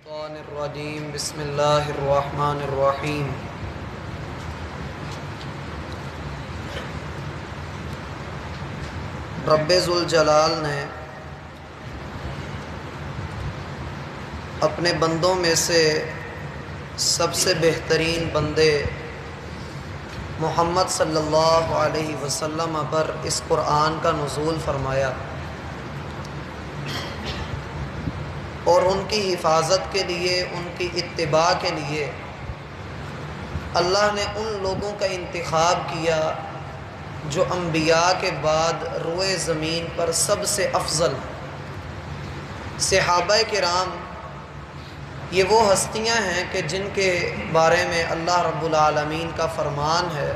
الشیطان الرجیم بسم اللہ الرحمن الرحیم رب ذوالجلال نے اپنے بندوں میں سے سب سے بہترین بندے محمد صلی اللہ علیہ وسلم پر اس قرآن کا نزول فرمایا اور ان کی حفاظت کے لیے، ان کی اتباع کے لیے اللہ نے ان لوگوں کا انتخاب کیا جو انبیاء کے بعد روئے زمین پر سب سے افضل ہیں۔ صحابہ کرام یہ وہ ہستیاں ہیں کہ جن کے بارے میں اللہ رب العالمین کا فرمان ہے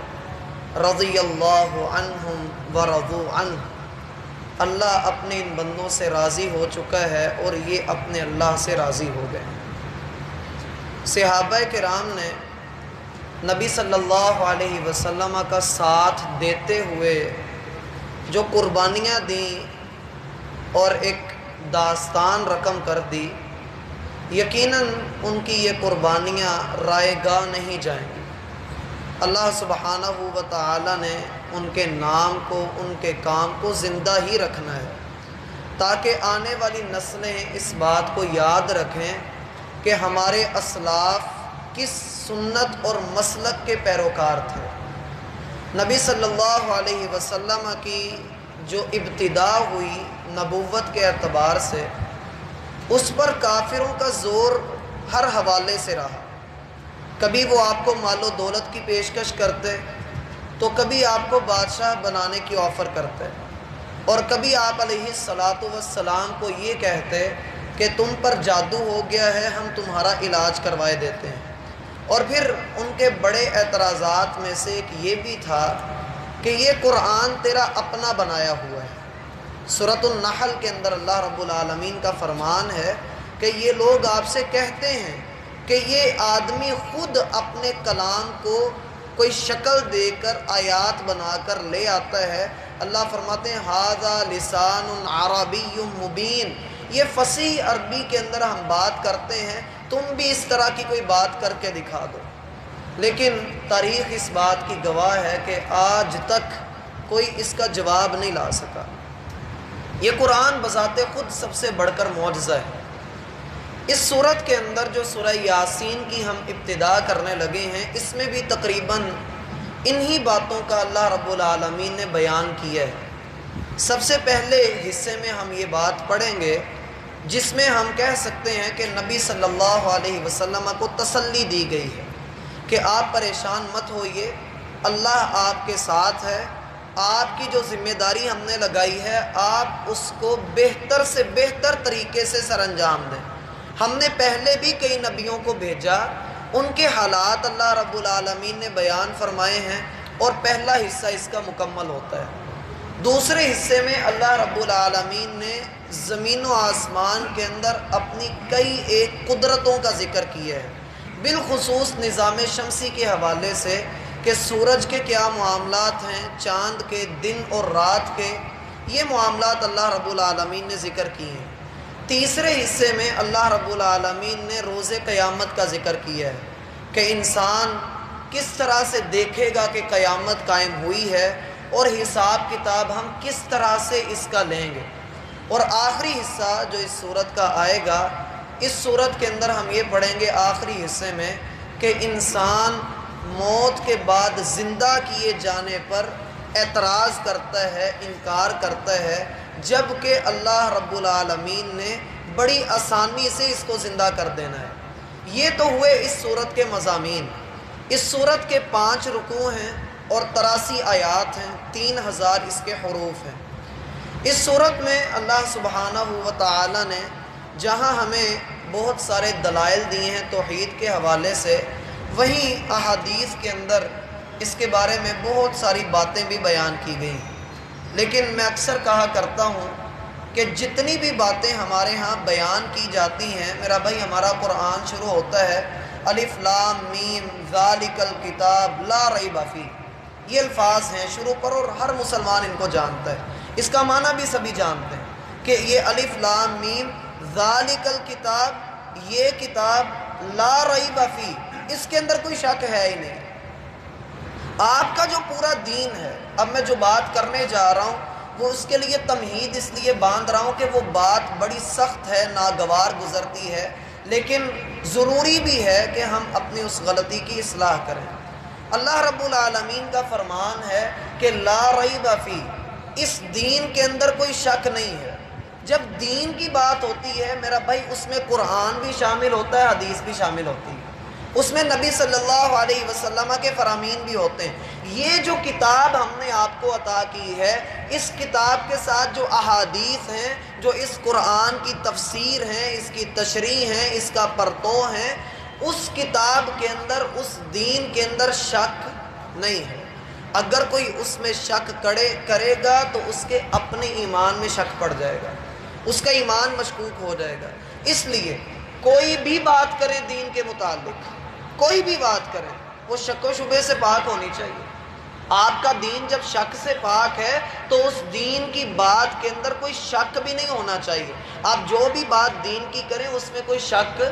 رضی اللہ عنہم ورضوا عنہ، اللہ اپنے ان بندوں سے راضی ہو چکا ہے اور یہ اپنے اللہ سے راضی ہو گئے ہیں۔ صحابہ کرام نے نبی صلی اللہ علیہ وسلم کا ساتھ دیتے ہوئے جو قربانیاں دیں اور ایک داستان رقم کر دی، یقیناً ان کی یہ قربانیاں رائے گاہ نہیں جائیں گی۔ اللہ سبحانہ و تعالی نے ان کے نام کو، ان کے کام کو زندہ ہی رکھنا ہے تاکہ آنے والی نسلیں اس بات کو یاد رکھیں کہ ہمارے اسلاف کس سنت اور مسلک کے پیروکار تھے۔ نبی صلی اللہ علیہ وسلم کی جو ابتدا ہوئی نبوت کے اعتبار سے، اس پر کافروں کا زور ہر حوالے سے رہا۔ کبھی وہ آپ کو مال و دولت کی پیشکش کرتے تو کبھی آپ کو بادشاہ بنانے کی آفر کرتے، اور کبھی آپ علیہ السلام کو یہ کہتے کہ تم پر جادو ہو گیا ہے، ہم تمہارا علاج کروائے دیتے ہیں۔ اور پھر ان کے بڑے اعتراضات میں سے ایک یہ بھی تھا کہ یہ قرآن تیرا اپنا بنایا ہوا ہے۔ سورۃ النحل کے اندر اللہ رب العالمین کا فرمان ہے کہ یہ لوگ آپ سے کہتے ہیں کہ یہ آدمی خود اپنے کلام کو کوئی شکل دے کر آیات بنا کر لے آتا ہے۔ اللہ فرماتے ہیں ھذا لسان عربی مبین، یہ فصیح عربی کے اندر ہم بات کرتے ہیں، تم بھی اس طرح کی کوئی بات کر کے دکھا دو۔ لیکن تاریخ اس بات کی گواہ ہے کہ آج تک کوئی اس کا جواب نہیں لا سکا۔ یہ قرآن بذات خود سب سے بڑھ کر معجزہ ہے۔ اس صورت کے اندر جو سورہ یاسین کی ہم ابتدا کرنے لگے ہیں، اس میں بھی تقریباً انہی باتوں کا اللہ رب العالمین نے بیان کیا ہے۔ سب سے پہلے حصے میں ہم یہ بات پڑھیں گے جس میں ہم کہہ سکتے ہیں کہ نبی صلی اللہ علیہ وسلم کو تسلی دی گئی ہے کہ آپ پریشان مت ہوئیے، اللہ آپ کے ساتھ ہے، آپ کی جو ذمہ داری ہم نے لگائی ہے آپ اس کو بہتر سے بہتر طریقے سے سر انجام دیں۔ ہم نے پہلے بھی کئی نبیوں کو بھیجا، ان کے حالات اللہ رب العالمین نے بیان فرمائے ہیں اور پہلا حصہ اس کا مکمل ہوتا ہے۔ دوسرے حصے میں اللہ رب العالمین نے زمین و آسمان کے اندر اپنی کئی ایک قدرتوں کا ذکر کیا ہے، بالخصوص نظام شمسی کے حوالے سے کہ سورج کے کیا معاملات ہیں، چاند کے، دن اور رات کے، یہ معاملات اللہ رب العالمین نے ذکر کیے ہیں۔ تیسرے حصے میں اللہ رب العالمین نے روز قیامت کا ذکر کیا ہے کہ انسان کس طرح سے دیکھے گا کہ قیامت قائم ہوئی ہے اور حساب کتاب ہم کس طرح سے اس کا لیں گے۔ اور آخری حصہ جو اس صورت کا آئے گا، اس صورت کے اندر ہم یہ پڑھیں گے آخری حصے میں کہ انسان موت کے بعد زندہ کیے جانے پر اعتراض کرتا ہے، انکار کرتا ہے، جب کہ اللہ رب العالمین نے بڑی آسانی سے اس کو زندہ کر دینا ہے۔ یہ تو ہوئے اس صورت کے مضامین۔ اس صورت کے 5 رکوع ہیں اور 83 آیات ہیں، 3000 اس کے حروف ہیں۔ اس صورت میں اللہ سبحانہ و تعالی نے جہاں ہمیں بہت سارے دلائل دیے ہیں توحید کے حوالے سے، وہیں احادیث کے اندر اس کے بارے میں بہت ساری باتیں بھی بیان کی گئی ہیں۔ لیکن میں اکثر کہا کرتا ہوں کہ جتنی بھی باتیں ہمارے ہاں بیان کی جاتی ہیں، میرا بھائی ہمارا قرآن شروع ہوتا ہے الف لام میم ذالک الکتاب لا ریب فیہ، یہ الفاظ ہیں شروع پر اور ہر مسلمان ان کو جانتا ہے۔ اس کا معنی بھی سبھی جانتے ہیں کہ یہ الف لام میم ذالک الکتاب، یہ کتاب لا ریب فی، اس کے اندر کوئی شک ہے ہی نہیں۔ آپ کا جو پورا دین ہے، اب میں جو بات کرنے جا رہا ہوں وہ اس کے لیے تمہید اس لیے باندھ رہا ہوں کہ وہ بات بڑی سخت ہے، ناگوار گزرتی ہے، لیکن ضروری بھی ہے کہ ہم اپنی اس غلطی کی اصلاح کریں۔ اللہ رب العالمین کا فرمان ہے کہ لا ریب فی، اس دین کے اندر کوئی شک نہیں ہے۔ جب دین کی بات ہوتی ہے میرا بھائی، اس میں قرآن بھی شامل ہوتا ہے، حدیث بھی شامل ہوتی ہے، اس میں نبی صلی اللہ علیہ وسلم کے فرامین بھی ہوتے ہیں۔ یہ جو کتاب ہم نے آپ کو عطا کی ہے، اس کتاب کے ساتھ جو احادیث ہیں، جو اس قرآن کی تفسیر ہیں، اس کی تشریح ہیں، اس کا پرتو ہیں، اس کتاب کے اندر، اس دین کے اندر شک نہیں ہے۔ اگر کوئی اس میں شک کرے گا تو اس کے اپنے ایمان میں شک پڑ جائے گا، اس کا ایمان مشکوک ہو جائے گا۔ اس لیے کوئی بھی بات کرے دین کے متعلق، کوئی بھی بات کریں، وہ شک و شبہ سے پاک ہونی چاہیے۔ آپ کا دین جب شک سے پاک ہے تو اس دین کی بات کے اندر کوئی شک بھی نہیں ہونا چاہیے۔ آپ جو بھی بات دین کی کریں اس میں کوئی شک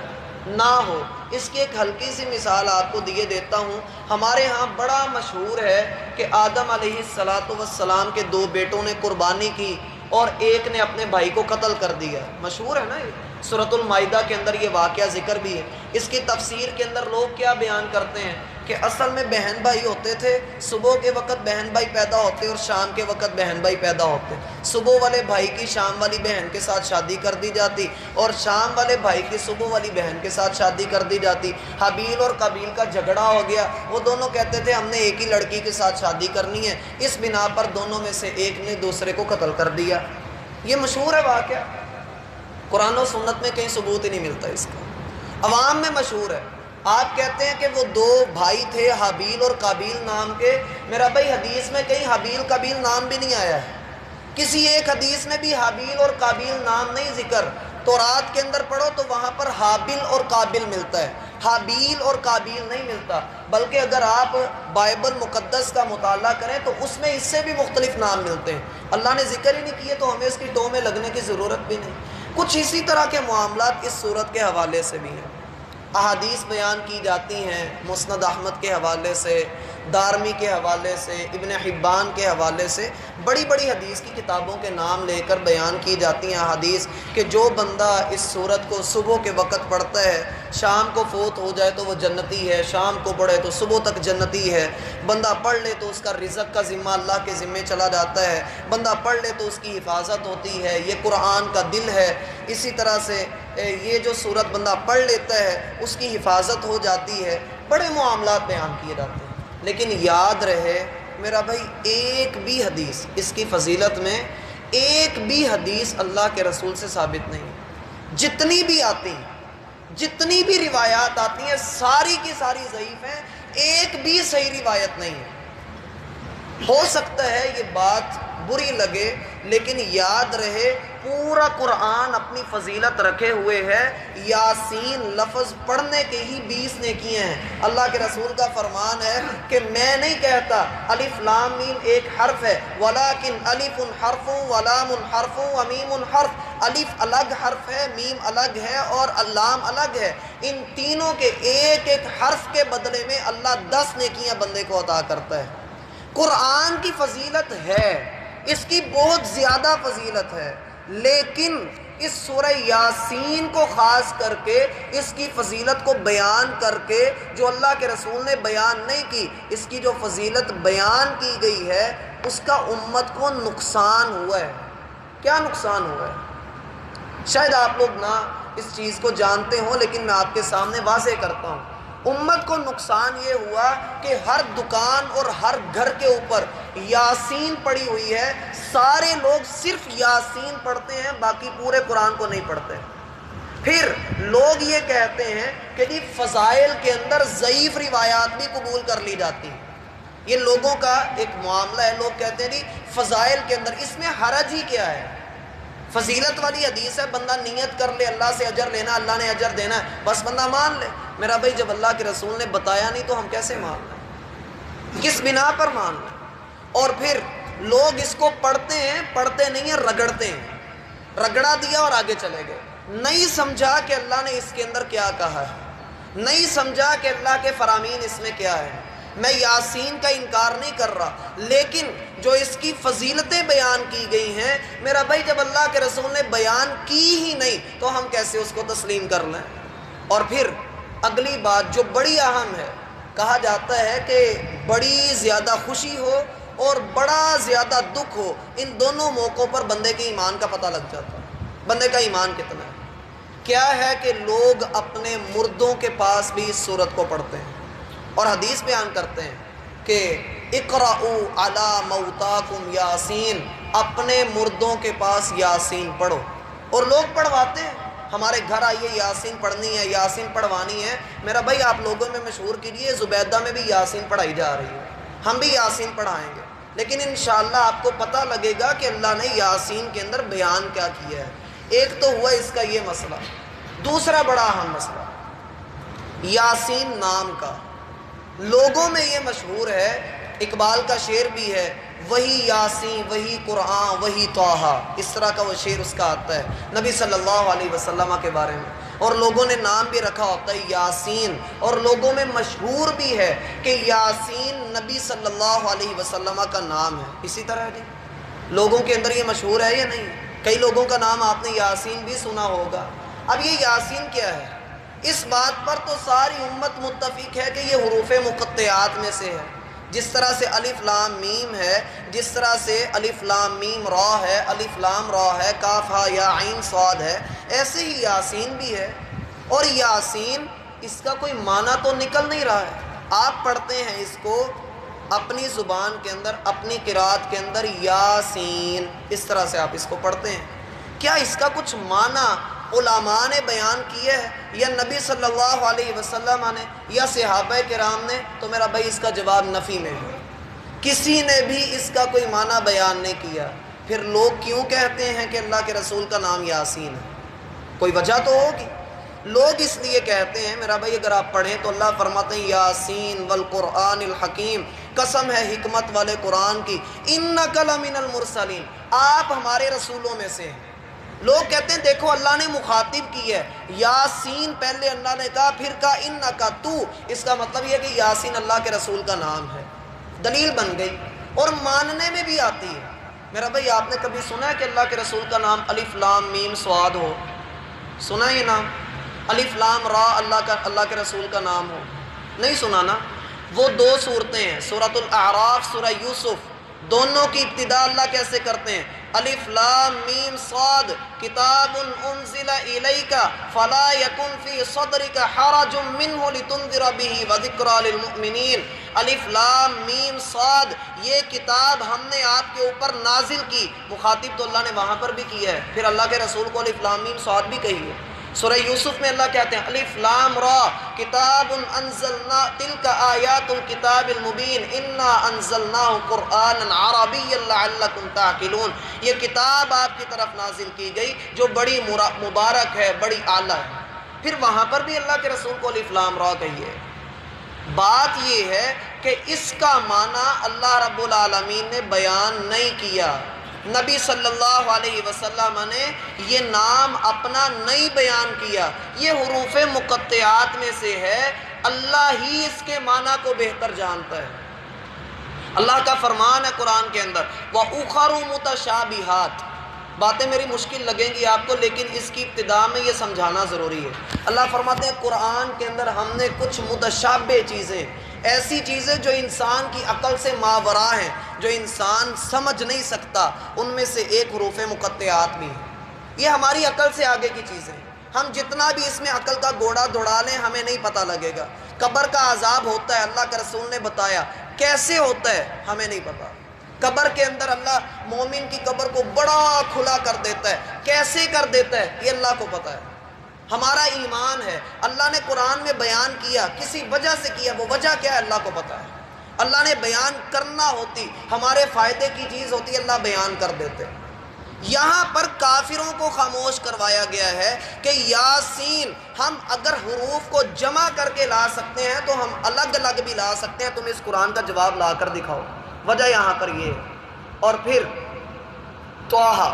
نہ ہو۔ اس کی ایک ہلکی سی مثال آپ کو دیے دیتا ہوں۔ ہمارے ہاں بڑا مشہور ہے کہ آدم علیہ السلام کے 2 بیٹوں نے قربانی کی اور ایک نے اپنے بھائی کو قتل کر دیا، مشہور ہے نا یہ، سورۃ المائدہ کے اندر یہ واقعہ ذکر بھی ہے۔ اس کی تفسیر کے اندر لوگ کیا بیان کرتے ہیں کہ اصل میں بہن بھائی ہوتے تھے، صبح کے وقت بہن بھائی پیدا ہوتے اور شام کے وقت بہن بھائی پیدا ہوتے۔ صبح والے بھائی کی شام والی بہن کے ساتھ شادی کر دی جاتی اور شام والے بھائی کی صبح والی بہن کے ساتھ شادی کر دی جاتی۔ حابیل اور قابیل کا جھگڑا ہو گیا، وہ دونوں کہتے تھے ہم نے ایک ہی لڑکی کے ساتھ شادی کرنی ہے، اس بنا پر دونوں میں سے ایک نے دوسرے کو قتل کر دیا۔ یہ مشہور ہے واقعہ، قرآن و سنت میں کہیں ثبوت ہی نہیں ملتا اس کا، عوام میں مشہور ہے۔ آپ کہتے ہیں کہ وہ 2 بھائی تھے حابیل اور قابیل نام کے، میرا بھائی حدیث میں کہیں حابیل قابیل نام بھی نہیں آیا ہے، کسی ایک حدیث میں بھی حابیل اور قابیل نام نہیں ذکر۔ تورات کے اندر پڑھو تو وہاں پر حابیل اور قابل ملتا ہے، حابیل اور قابیل نہیں ملتا۔ بلکہ اگر آپ بائبل مقدس کا مطالعہ کریں تو اس میں اس سے بھی مختلف نام ملتے ہیں، اللہ نے ذکر ہی نہیں کیے تو ہمیں اس کی ٹو میں لگنے کی ضرورت بھی نہیں۔ کچھ اسی طرح کے معاملات اس صورت کے حوالے سے بھی ہیں۔ احادیث بیان کی جاتی ہیں مسند احمد کے حوالے سے، دارمی کے حوالے سے، ابن حبان کے حوالے سے، بڑی بڑی حدیث کی کتابوں کے نام لے کر بیان کی جاتی ہیں احادیث کہ جو بندہ اس سورت کو صبح کے وقت پڑھتا ہے، شام کو فوت ہو جائے تو وہ جنتی ہے، شام کو پڑھے تو صبح تک جنتی ہے، بندہ پڑھ لے تو اس کا رزق کا ذمہ اللہ کے ذمے چلا جاتا ہے، بندہ پڑھ لے تو اس کی حفاظت ہوتی ہے، یہ قرآن کا دل ہے۔ اسی طرح سے یہ جو سورت بندہ پڑھ لیتا ہے اس کی حفاظت ہو جاتی ہے، بڑے معاملات بیان کیے جاتے ہیں۔ لیکن یاد رہے میرا بھائی، ایک بھی حدیث اس کی فضیلت میں، ایک بھی حدیث اللہ کے رسول سے ثابت نہیں۔ جتنی بھی آتی ہیں، جتنی بھی روایات آتی ہیں، ساری کی ساری ضعیف ہیں، ایک بھی صحیح روایت نہیں ہے۔ ہو سکتا ہے یہ بات بری لگے، لیکن یاد رہے پورا قرآن اپنی فضیلت رکھے ہوئے ہے۔ یاسین لفظ پڑھنے کے ہی 20 نیکیاں ہیں۔ اللہ کے رسول کا فرمان ہے کہ میں نہیں کہتا الف لام میم ایک حرف ہے، ولیکن الف حرف ولام حرف ومیم حرف۔ الف الگ حرف ہے، میم الگ ہے اور لام الگ ہے، ان تینوں کے ایک ایک حرف کے بدلے میں اللہ 10 نیکیاں بندے کو عطا کرتا ہے۔ قرآن کی فضیلت ہے، اس کی بہت زیادہ فضیلت ہے، لیکن اس سورہ یاسین کو خاص کر کے اس کی فضیلت کو بیان کر کے جو اللہ کے رسول نے بیان نہیں کی، اس کی جو فضیلت بیان کی گئی ہے اس کا امت کو نقصان ہوا ہے۔ کیا نقصان ہوا ہے؟ شاید آپ لوگ نہ اس چیز کو جانتے ہوں، لیکن میں آپ کے سامنے واضح کرتا ہوں۔ امت کو نقصان یہ ہوا کہ ہر دکان اور ہر گھر کے اوپر یاسین پڑھی ہوئی ہے، سارے لوگ صرف یاسین پڑھتے ہیں، باقی پورے قرآن کو نہیں پڑھتے۔ پھر لوگ یہ کہتے ہیں کہ جی فضائل کے اندر ضعیف روایات بھی قبول کر لی جاتی ہیں۔ یہ لوگوں کا ایک معاملہ ہے، لوگ کہتے ہیں جی فضائل کے اندر اس میں حرج ہی کیا ہے، فضیلت والی حدیث ہے، بندہ نیت کر لے اللہ سے اجر لینا، اللہ نے اجر دینا ہے، بس بندہ مان لے۔ میرا بھائی جب اللہ کے رسول نے بتایا نہیں تو ہم کیسے مان لیں؟ کس بنا پر مان لیں؟ اور پھر لوگ اس کو پڑھتے ہیں، پڑھتے نہیں ہیں، رگڑتے ہیں، رگڑا دیا اور آگے چلے گئے۔ نہیں سمجھا کہ اللہ نے اس کے اندر کیا کہا ہے، نہیں سمجھا کہ اللہ کے فرامین اس میں کیا ہے۔ میں یاسین کا انکار نہیں کر رہا، لیکن جو اس کی فضیلتیں بیان کی گئی ہیں، میرا بھائی جب اللہ کے رسول نے بیان کی ہی نہیں تو ہم کیسے اس کو تسلیم کر لیں؟ اور پھر اگلی بات جو بڑی اہم ہے، کہا جاتا ہے کہ بڑی زیادہ خوشی ہو اور بڑا زیادہ دکھ ہو، ان دونوں موقعوں پر بندے کے ایمان کا پتہ لگ جاتا ہے، بندے کا ایمان کتنا ہے۔ کیا ہے کہ لوگ اپنے مردوں کے پاس بھی اس سورت کو پڑھتے ہیں اور حدیث بیان کرتے ہیں کہ اقرأوا علی موتاکم یاسین، اپنے مردوں کے پاس یاسین پڑھو، اور لوگ پڑھواتے ہیں، ہمارے گھر آئیے یاسین پڑھنی ہے، یاسین پڑھوانی ہے۔ میرا بھائی آپ لوگوں میں مشہور کیجیے، زبیدہ میں بھی یاسین پڑھائی جا رہی ہے، ہم بھی یاسین پڑھائیں گے، لیکن انشاءاللہ آپ کو پتہ لگے گا کہ اللہ نے یاسین کے اندر بیان کیا کیا ہے۔ ایک تو ہوا اس کا یہ مسئلہ، دوسرا بڑا اہم مسئلہ یاسین نام کا، لوگوں میں یہ مشہور ہے، اقبال کا شعر بھی ہے، وہی یاسین وہی قرآن وہی طٰہٰ، اس طرح کا وہ شعر اس کا آتا ہے نبی صلی اللہ علیہ وسلم کے بارے میں، اور لوگوں نے نام بھی رکھا ہوتا ہے یاسین، اور لوگوں میں مشہور بھی ہے کہ یاسین نبی صلی اللہ علیہ وسلم کا نام ہے۔ اسی طرح جی لوگوں کے اندر یہ مشہور ہے یا نہیں؟ کئی لوگوں کا نام آپ نے یاسین بھی سنا ہوگا۔ اب یہ یاسین کیا ہے؟ اس بات پر تو ساری امت متفق ہے کہ یہ حروف مقطعات میں سے ہے۔ جس طرح سے الف لام میم ہے، جس طرح سے الف لام میم را ہے، الف لام را ہے، کاف ہا یا عین صاد ہے، ایسے ہی یاسین بھی ہے۔ اور یاسین اس کا کوئی معنی تو نکل نہیں رہا ہے، آپ پڑھتے ہیں اس کو اپنی زبان کے اندر، اپنی قرات کے اندر یاسین، اس طرح سے آپ اس کو پڑھتے ہیں، کیا اس کا کچھ معنی علماء نے بیان کیے ہے یا نبی صلی اللہ علیہ وسلم نے یا صحابہ کرام نے؟ تو میرا بھائی اس کا جواب نفی میں ہے، کسی نے بھی اس کا کوئی معنی بیان نہیں کیا۔ پھر لوگ کیوں کہتے ہیں کہ اللہ کے رسول کا نام یاسین ہے؟ کوئی وجہ تو ہوگی۔ لوگ اس لیے کہتے ہیں، میرا بھائی اگر آپ پڑھیں تو اللہ فرماتے ہیں یاسین والقرآن الحکیم، قسم ہے حکمت والے قرآن کی، انک لمن المرسلین، آپ ہمارے رسولوں میں سے ہیں۔ لوگ کہتے ہیں دیکھو اللہ نے مخاطب کی ہے، یاسین پہلے اللہ نے کہا، پھر کہا انکا تو، اس کا مطلب یہ کہ یاسین اللہ کے رسول کا نام ہے، دلیل بن گئی اور ماننے میں بھی آتی ہے۔ میرا بھائی آپ نے کبھی سنا ہے کہ اللہ کے رسول کا نام الف لام میم صاد ہو؟ سنا ہے یہ نام؟ الف لام را اللہ کے رسول کا نام ہو؟ نہیں سنا نا؟ وہ دو صورتیں ہیں، سورۃ الاعراف، سورہ یوسف، دونوں کی ابتدا اللہ کیسے کرتے ہیں؟ الف لام میم صاد کتاب انزل الیک فلا یکن فی صدرک حرج منہ لتنذر بہ وذکری للمؤمنین۔ الف لام میم صاد، یہ کتاب ہم نے آپ کے اوپر نازل کی، مخاطب تو اللہ نے وہاں پر بھی کیا ہے، پھر اللہ کے رسول کو الف لام میم صاد بھی کہی ہے۔ سورہ یوسف میں اللہ کہتے ہیں الف لام را کتاب انزلنا تلک آیات الکتاب المبین انا انزلناہ قرآنا عربیا لعلکم تعقلون، یہ کتاب آپ کی طرف نازل کی گئی جو بڑی مبارک ہے، بڑی اعلیٰ ہے۔ پھر وہاں پر بھی اللہ کے رسول کو الف لام را کہی ہے۔ بات یہ ہے کہ اس کا معنی اللہ رب العالمین نے بیان نہیں کیا، نبی صلی اللہ علیہ وسلم نے یہ نام اپنا نہیں بیان کیا، یہ حروف مقطعات میں سے ہے، اللہ ہی اس کے معنی کو بہتر جانتا ہے۔ اللہ کا فرمان ہے قرآن کے اندر وَأُخَرُ مُتَشَابِهَاتٍ، باتیں میری مشکل لگیں گی آپ کو لیکن اس کی ابتدا میں یہ سمجھانا ضروری ہے۔ اللہ فرماتے ہیں قرآن کے اندر ہم نے کچھ متشابہ چیزیں، ایسی چیزیں جو انسان کی عقل سے ماوراء ہیں، جو انسان سمجھ نہیں سکتا، ان میں سے ایک حروف مقطعات بھی ہیں۔ یہ ہماری عقل سے آگے کی چیزیں، ہم جتنا بھی اس میں عقل کا گھوڑا دوڑا لیں ہمیں نہیں پتہ لگے گا۔ قبر کا عذاب ہوتا ہے، اللہ کے رسول نے بتایا، کیسے ہوتا ہے ہمیں نہیں پتہ۔ قبر کے اندر اللہ مومن کی قبر کو بڑا کھلا کر دیتا ہے، کیسے کر دیتا ہے یہ اللہ کو پتہ ہے۔ ہمارا ایمان ہے، اللہ نے قرآن میں بیان کیا، کسی وجہ سے کیا، وہ وجہ کیا ہے اللہ کو پتہ ہے۔ اللہ نے بیان کرنا ہوتی، ہمارے فائدے کی چیز ہوتی، اللہ بیان کر دیتے۔ یہاں پر کافروں کو خاموش کروایا گیا ہے کہ یاسین ہم اگر حروف کو جمع کر کے لا سکتے ہیں تو ہم الگ الگ بھی لا سکتے ہیں، تم اس قرآن کا جواب لا کر دکھاؤ، وجہ یہاں پر یہ ہے۔ اور پھر طٰہٰ،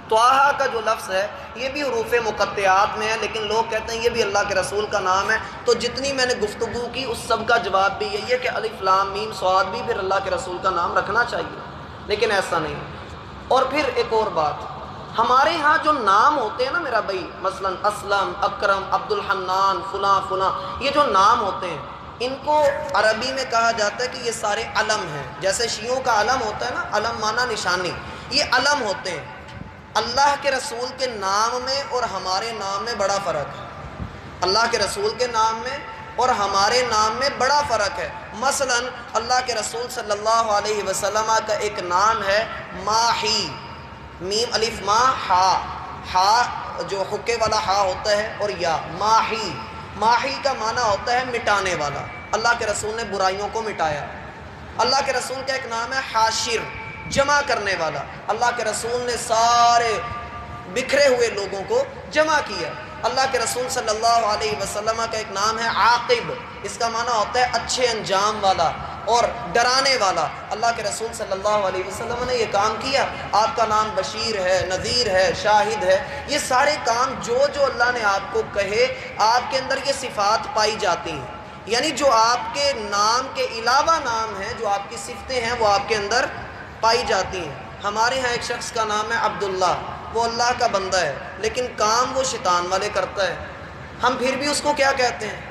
طٰہٰ کا جو لفظ ہے یہ بھی حروف مقطعات میں ہے، لیکن لوگ کہتے ہیں یہ بھی اللہ کے رسول کا نام ہے۔ تو جتنی میں نے گفتگو کی اس سب کا جواب بھی یہی ہے کہ الف لام میم صاد بھی پھر اللہ کے رسول کا نام رکھنا چاہیے، لیکن ایسا نہیں۔ اور پھر ایک اور بات، ہمارے ہاں جو نام ہوتے ہیں نا میرا بھائی، مثلا اسلم، اکرم، عبد الحنان، فلاں فلاں، یہ جو نام ہوتے ہیں ان کو عربی میں کہا جاتا ہے کہ یہ سارے علم ہیں۔ جیسے شیعوں کا علم ہوتا ہے نا، علم مانا نشانی، یہ علم ہوتے ہیں۔ اللہ کے رسول کے نام میں اور ہمارے نام میں بڑا فرق ہے۔ اللہ کے رسول کے نام میں اور ہمارے نام میں بڑا فرق ہے۔ مثلا اللہ کے رسول صلی اللہ علیہ وسلم کا ایک نام ہے ماہی، میم الف ما ہا، ہا جو حکے والا ہا ہوتا ہے اور یا، ماہی، ماہی کا معنی ہوتا ہے مٹانے والا۔ اللہ کے رسول نے برائیوں کو مٹایا۔ اللہ کے رسول کا ایک نام ہے حاشر، جمع کرنے والا۔ اللہ کے رسول نے سارے بکھرے ہوئے لوگوں کو جمع کیا۔ اللہ کے رسول صلی اللہ علیہ وسلم کا ایک نام ہے عاقب، اس کا معنی ہوتا ہے اچھے انجام والا اور ڈرانے والا۔ اللہ کے رسول صلی اللہ علیہ وسلم نے یہ کام کیا۔ آپ کا نام بشیر ہے، نذیر ہے، شاہد ہے۔ یہ سارے کام جو اللہ نے آپ کو کہے، آپ کے اندر یہ صفات پائی جاتی ہیں، یعنی جو آپ کے نام کے علاوہ نام ہیں، جو آپ کی صفتیں ہیں وہ آپ کے اندر پائی جاتی ہیں۔ ہمارے ہاں ایک شخص کا نام ہے عبداللہ، وہ اللہ کا بندہ ہے لیکن کام وہ شیطان والے کرتا ہے۔ ہم پھر بھی اس کو کیا کہتے ہیں؟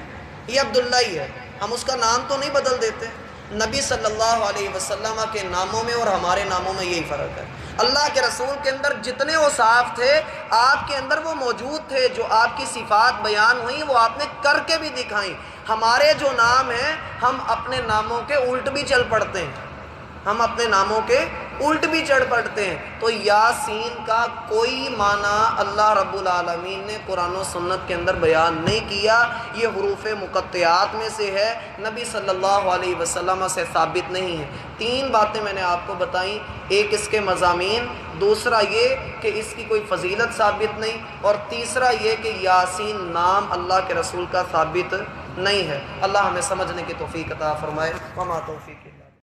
یہ عبداللہ ہی ہے، ہم اس کا نام تو نہیں بدل دیتے۔ نبی صلی اللہ علیہ وسلم کے ناموں میں اور ہمارے ناموں میں یہی فرق ہے۔ اللہ کے رسول کے اندر جتنے اوصاف تھے آپ کے اندر وہ موجود تھے، جو آپ کی صفات بیان ہوئیں وہ آپ نے کر کے بھی دکھائیں۔ ہمارے جو نام ہیں ہم اپنے ناموں کے الٹ بھی چل پڑتے ہیں، ہم اپنے ناموں کے الٹ بھی چڑھ پڑتے ہیں۔ تو یاسین کا کوئی معنی اللہ رب العالمین نے قرآن و سنت کے اندر بیان نہیں کیا، یہ حروف مقطعات میں سے ہے، نبی صلی اللہ علیہ وسلم سے ثابت نہیں ہے۔ 3 باتیں میں نے آپ کو بتائیں، ایک اس کے مضامین، دوسرا یہ کہ اس کی کوئی فضیلت ثابت نہیں، اور تیسرا یہ کہ یاسین نام اللہ کے رسول کا ثابت نہیں ہے۔ اللہ ہمیں سمجھنے کی توفیق عطا فرمائے۔ وما توفیق